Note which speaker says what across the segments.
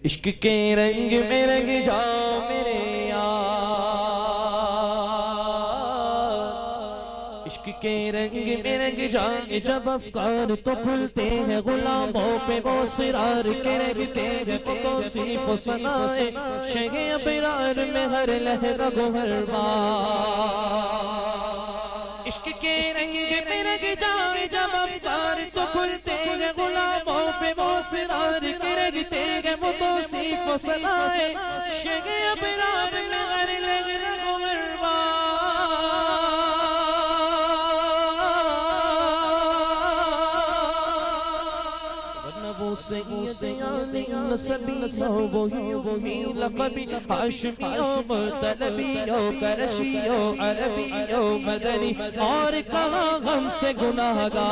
Speaker 1: عشق کے رنگ میں رنگ جاؤ میرے عشق کے رنگ میں رنگ جائیں جب افکار تو کھلتے ہیں غلاموں پہ وہ سرار کے رنگتے ہیں وہ توصیف و ثنائے شہ ابرار میں ہر لہجہ گوہر عشق کے رنگ میں رنگ جائیں جب افکار تو کھلتے ہیں غلاموں پہ وہ سرار کے رنگتے ہیں وہ توصیف و ثنائے شہ ابرار میں ہر لہجہ گوہر سیدیانی نسبی وہی لقبی ہاشمی مطلبی قرشی عربی مدنی اور کہاں غم سے گناہگار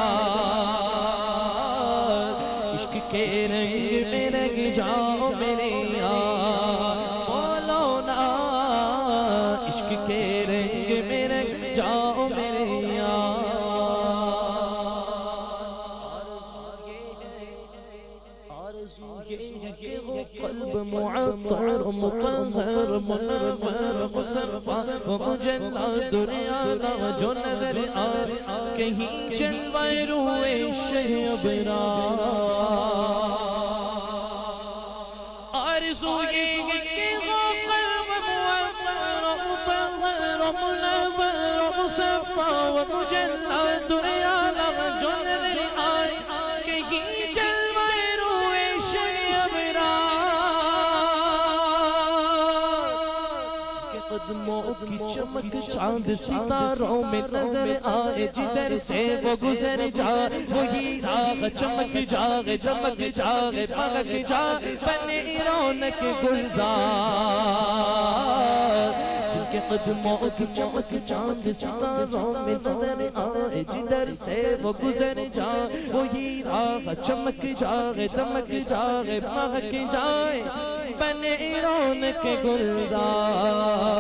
Speaker 1: عشق کے رنگ میں رنگ جاؤ میرے مولانا عشق کے رنگ میں رنگ جاؤ میرے قلب معطر مطهر منور مصفى ومجلى دريانا جو نظر کہیں جلوے روئے شہ ابرار آرزو یہ کہ وہ قلب معطر مطهر منور مصفى ومجلى دريانا جو نظر کہیں قدموں کی چمک چاند ستاروں میں نظر آئے جدھر سے وہ گزر جائے وہی راہ چمک جائے چمک جائے بھگ جائے بنے رونق گلزار جن کے قدموں کی چمک چاند ستاروں میں نظر آئے جدھر سے وہ گزر جائے وہی راہ چمک جائے دمک جائے بھگ جائے بنے رونق گلزار